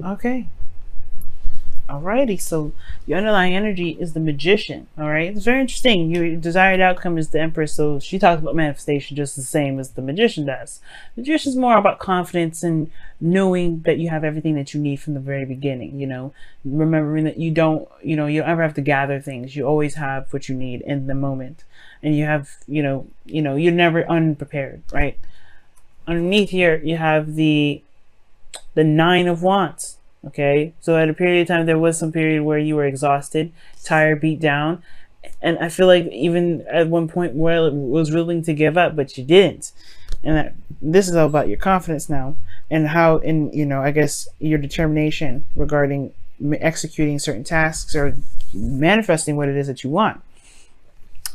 Okay. Alrighty, so the underlying energy is the magician. All right, it's very interesting. Your desired outcome is the empress, so she talks about manifestation just the same as the magician does. The magician is more about confidence and knowing that you have everything that you need from the very beginning. You know, remembering that you don't ever have to gather things. You always have what you need in the moment, and you have, you're never unprepared, right? Underneath here, you have the Nine of Wands. Okay, so at a period of time, there was some period where you were exhausted, tired, beat down, and I feel like even at one point where it was willing to give up, but you didn't. And this is all about your confidence now, and how, in I guess your determination regarding executing certain tasks or manifesting what it is that you want.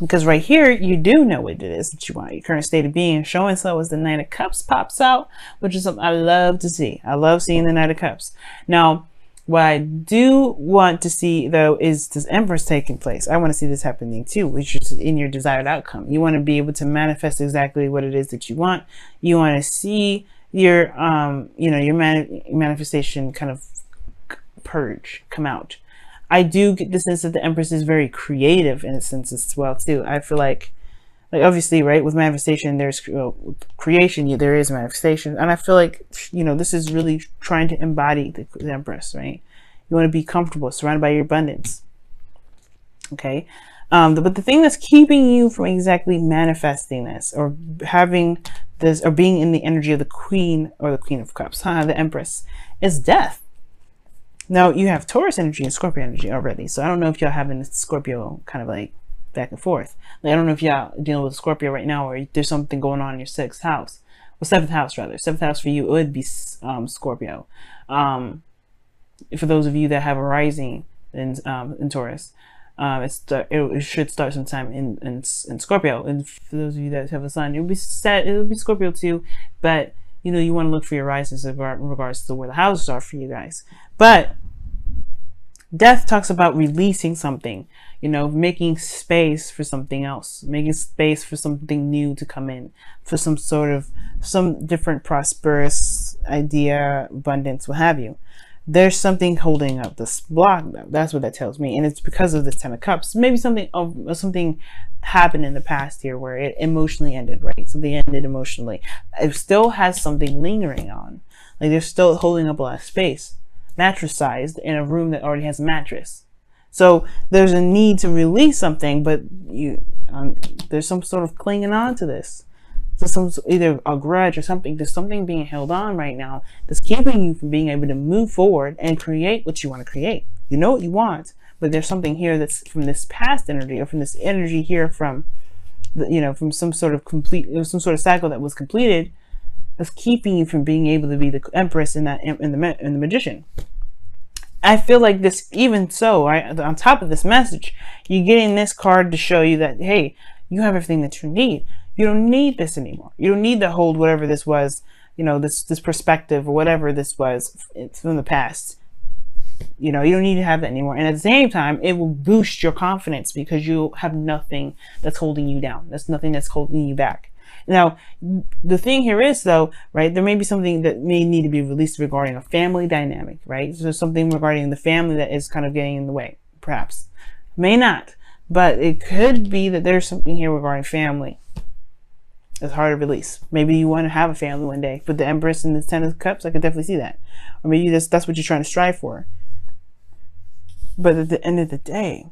Because right here, you do know what it is that you want. Your current state of being, showing so as the Knight of Cups pops out, which is something I love to see. I love seeing the Knight of Cups. Now, what I do want to see, though, is this Empress taking place. I want to see this happening, too, which is in your desired outcome. You want to be able to manifest exactly what it is that you want. You want to see your, your manifestation kind of purge, come out. I do get the sense that the Empress is very creative in a sense as well too. I feel like obviously, right, with manifestation, there's creation, there is manifestation, and I feel like this is really trying to embody the Empress, right? You want to be comfortable, surrounded by your abundance. Okay, but the thing that's keeping you from exactly manifesting this, or having this, or being in the energy of the Queen or the Queen of Cups, the Empress, is death. Now, you have Taurus energy and Scorpio energy already. So I don't know if y'all having this Scorpio kind of like back and forth. Like, I don't know if y'all dealing with Scorpio right now, or there's something going on in your sixth house. Well, seventh house, rather. Seventh house for you would be Scorpio. For those of you that have a rising in Taurus, it should start sometime in Scorpio. And for those of you that have a sun, it would be Scorpio too. But you want to look for your rises in regards to where the houses are for you guys. But death talks about releasing something, making space for something else, making space for something new to come in, for some different prosperous idea, abundance, what have you. There's something holding up this block. That's what that tells me, and it's because of this Ten of Cups. Maybe something happened in the past here where it emotionally ended, right? Something ended emotionally. It still has something lingering on, like they're still holding up a lot of space, mattress sized, in a room that already has a mattress. So there's a need to release something, but there's some sort of clinging on to this. So either a grudge or something. There's something being held on right now that's keeping you from being able to move forward and create what you want to create. You know what you want, but there's something here that's from this past energy, or from this energy here from from some sort of cycle that was completed, that's keeping you from being able to be the Empress in the Magician. I feel like this, even so, right, on top of this message, you're getting this card to show you that, hey, you have everything that you need. You don't need this anymore. You don't need to hold whatever this was, this perspective or whatever this was from the past. You don't need to have that anymore. And at the same time, it will boost your confidence because you have nothing that's holding you down. That's nothing that's holding you back. Now, the thing here is, though, right, there may be something that may need to be released regarding a family dynamic, right? So something regarding the family that is kind of getting in the way, perhaps. May not, but it could be that there's something here regarding family. It's hard to release. Maybe you want to have a family one day. With the Empress and the Ten of Cups, I could definitely see that. Or maybe that's what you're trying to strive for. But at the end of the day,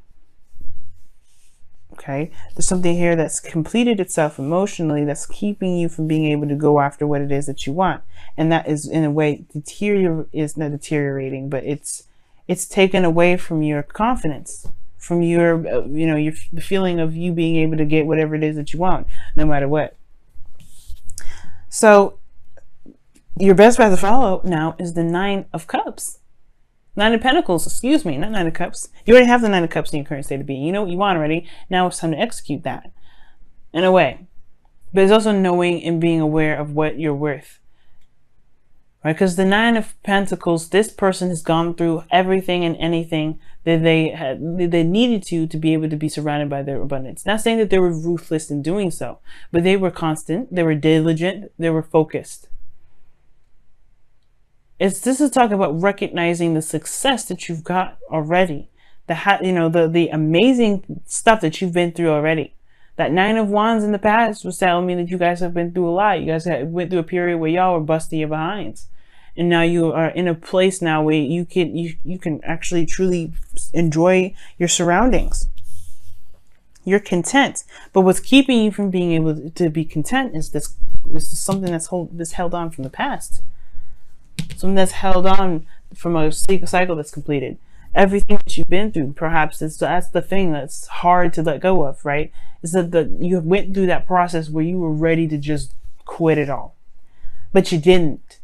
okay, there's something here that's completed itself emotionally that's keeping you from being able to go after what it is that you want. And that is, in a way, is not deteriorating, but it's taken away from your confidence, from your, the feeling of you being able to get whatever it is that you want, no matter what. So your best path to follow now is the Nine of Cups. Nine of Pentacles, excuse me, not Nine of Cups. You already have the Nine of Cups in your current state of being. You know what you want already. Now it's time to execute that in a way. But it's also knowing and being aware of what you're worth. Right? Because the Nine of Pentacles, this person has gone through everything and anything that they needed to be able to be surrounded by their abundance. Not saying that they were ruthless in doing so, but they were constant, they were diligent, they were focused. This is talking about recognizing the success that you've got already, the amazing stuff that you've been through already. That Nine of Wands in the past was telling me that you guys have been through a lot. You guys went through a period where y'all were busting your behinds, and now you are in a place now where you can actually truly enjoy your surroundings. You're content, but what's keeping you from being able to be content is this something that's held on from the past. Something that's held on from a cycle that's completed. Everything that you've been through, perhaps that's the thing that's hard to let go of, right? Is that you went through that process where you were ready to just quit it all, but you didn't,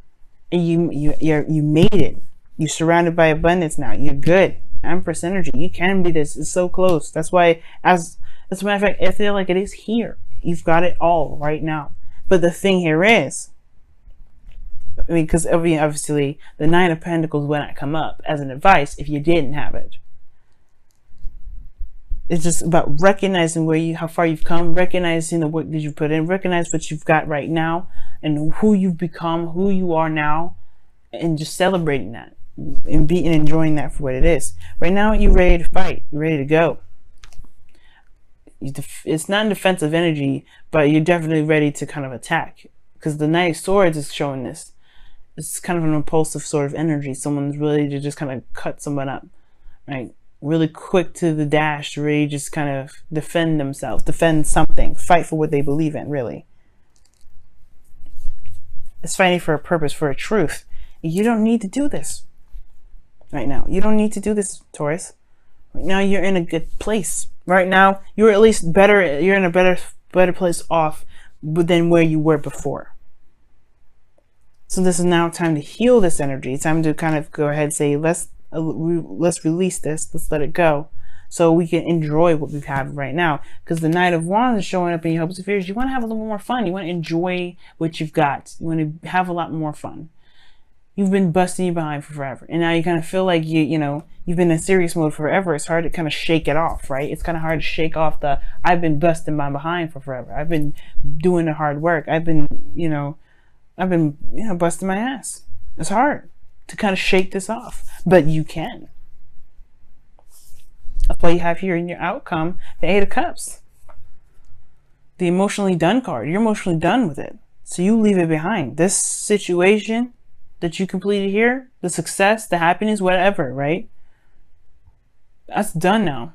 and you made it. You're surrounded by abundance now. You're good. Empress energy. You can be this. It's so close. That's why, as a matter of fact, I feel like it is here. You've got it all right now. But the thing here is, I mean, because obviously the Nine of Pentacles will not come up as an advice if you didn't have it. It's just about recognizing how far you've come, recognizing the work that you've put in, recognize what you've got right now, and who you've become, who you are now, and just celebrating that and enjoying that for what it is. Right now, you're ready to fight. You're ready to go. It's not in defensive energy, but you're definitely ready to kind of attack, because the Knight of Swords is showing this. It's kind of an impulsive sort of energy. Someone's ready to just kind of cut someone up, right? Really quick to the dash, really just kind of defend themselves, defend something, fight for what they believe in, really. It's fighting for a purpose, for a truth. You don't need to do this right now. You don't need to do this, Taurus. Right now, you're in a good place. Right now, you're at least better. You're in a better place off than where you were before. So this is now time to heal this energy. It's time to kind of go ahead and say, let's release this. Let's let it go, so we can enjoy what we have right now. Because the Knight of Wands is showing up in your hopes and fears. You want to have a little more fun. You want to enjoy what you've got. You want to have a lot more fun. You've been busting your behind for forever, and now you kind of feel like you've been in serious mode forever. It's hard to kind of shake it off, right? It's kind of hard to shake off the I've been busting my behind for forever. I've been doing the hard work. I've been busting my ass. It's hard to kind of shake this off, but you can. That's why you have here in your outcome the Eight of Cups, the emotionally done card. You're emotionally done with it, so you leave it behind. This situation that you completed here, the success, the happiness, whatever, right? That's done now.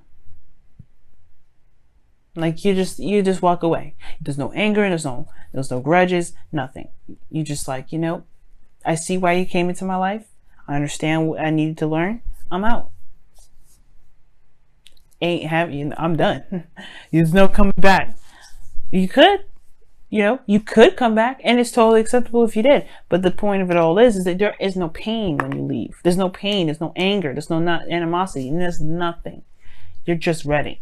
Like you just walk away. There's no anger, there's no grudges, nothing. You just like, I see why you came into my life. I understand what I needed to learn. I'm out. I'm done. There's no coming back. You could come back, and it's totally acceptable if you did. But the point of it all is that there is no pain when you leave. There's no pain. There's no anger. There's no animosity. There's nothing. You're just ready.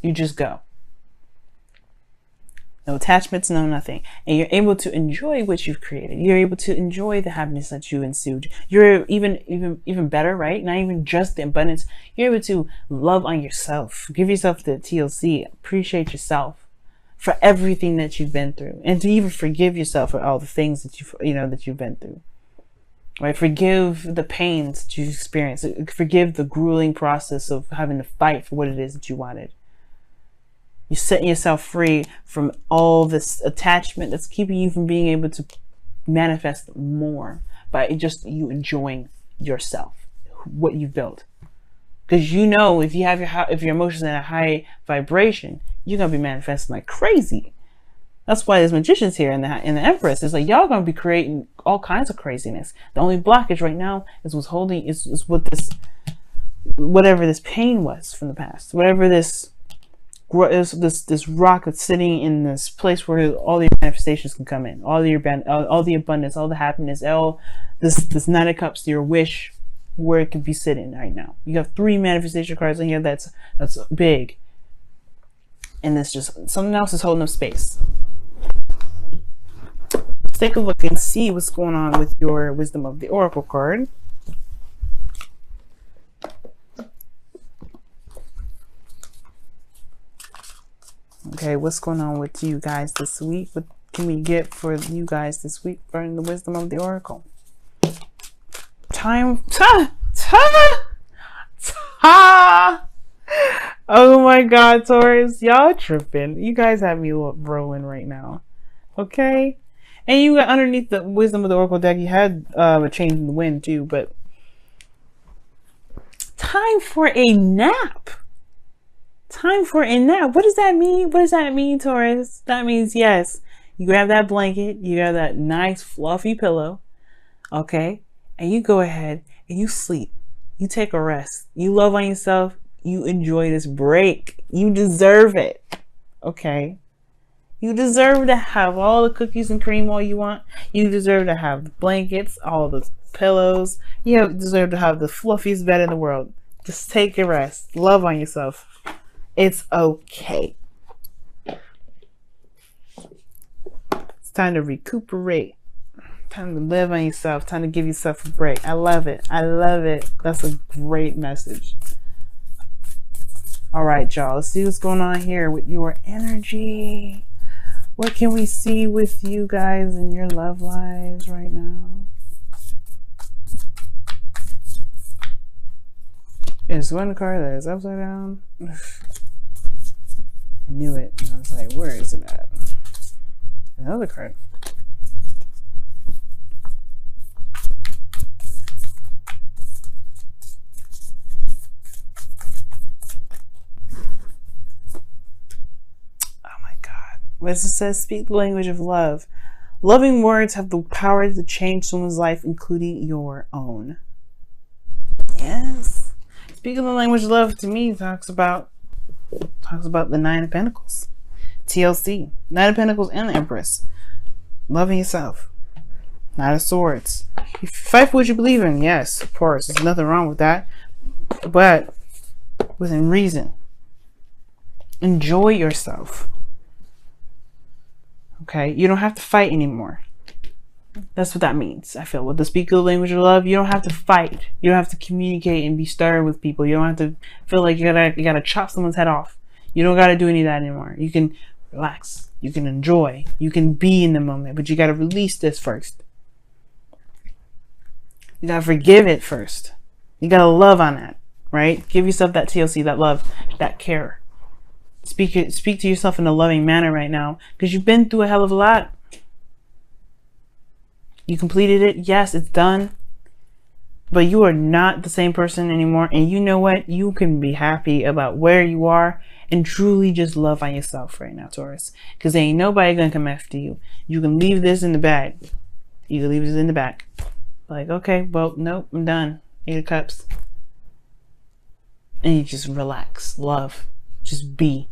You just go. No attachments, no nothing. And you're able to enjoy what you've created. You're able to enjoy the happiness that you ensued. You're even better, right? Not even just the abundance. You're able to love on yourself. Give yourself the TLC. Appreciate yourself for everything that you've been through. And to even forgive yourself for all the things that you've been through. Right? Forgive the pains that you've experienced. Forgive the grueling process of having to fight for what it is that you wanted. You're setting yourself free from all this attachment that's keeping you from being able to manifest more by just you enjoying yourself, what you've built. Because if your emotions are at a high vibration, you're gonna be manifesting like crazy. That's why there's magicians here in the Empress. It's like y'all gonna be creating all kinds of craziness. The only blockage right now is what whatever this pain was from the past, whatever this rock that's sitting in this place where all the manifestations can come in, all the abundance, all the happiness, all this Nine of Cups, your wish, where it could be sitting right now. You have 3 manifestation cards in here. That's big, and it's just something else is holding up space. Let's take a look and see what's going on with your Wisdom of the Oracle card. Okay, what's going on with you guys this week? What can we get for you guys this week for the Wisdom of the Oracle? Time. Oh my God, Taurus, y'all tripping. You guys have me rolling right now. Okay? And you got underneath the wisdom of the Oracle deck, you had a change in the wind too, but time for a nap. Time for a nap. What does that mean? What does that mean, Taurus? That means, yes, you grab that blanket, you grab that nice fluffy pillow, okay? And you go ahead and you sleep. You take a rest. You love on yourself. You enjoy this break. You deserve it, okay? You deserve to have all the cookies and cream all you want. You deserve to have the blankets, all the pillows. You deserve to have the fluffiest bed in the world. Just take a rest. Love on yourself. It's okay. It's time to recuperate. Time to live on yourself. Time to give yourself a break. I love it. I love it. That's a great message. All right, y'all. Let's see what's going on here with your energy. What can we see with you guys in your love lives right now? It's one card that is upside down. I knew it. I was like, where is it at? Another card. Oh my God. As it says, speak the language of love. Loving words have the power to change someone's life, including your own. Yes. Speaking the language of love to me talks about the Nine of Pentacles, TLC, Nine of Pentacles and the Empress. Loving yourself. Knight of Swords. You fight for what you believe in. Yes, of course. There's nothing wrong with that. But within reason. Enjoy yourself. Okay? You don't have to fight anymore. That's what that means. I feel with the speak the language of love, you don't have to fight. You don't have to communicate and be stern with people. You don't have to feel like you gotta chop someone's head off. You don't gotta do any of that anymore. You can relax. You can enjoy. You can be in the moment, but you gotta release this first. You gotta forgive it first. You gotta love on that, right? Give yourself that TLC, that love, that care. Speak to yourself in a loving manner right now, because you've been through a hell of a lot. You completed it. Yes, it's done. But you are not the same person anymore. And you know what? You can be happy about where you are and truly just love on yourself right now, Taurus. Because ain't nobody going to come after you. You can leave this in the bag. You can leave this in the back. Like, okay, well, nope, I'm done. 8 of Cups. And you just relax. Love. Just be.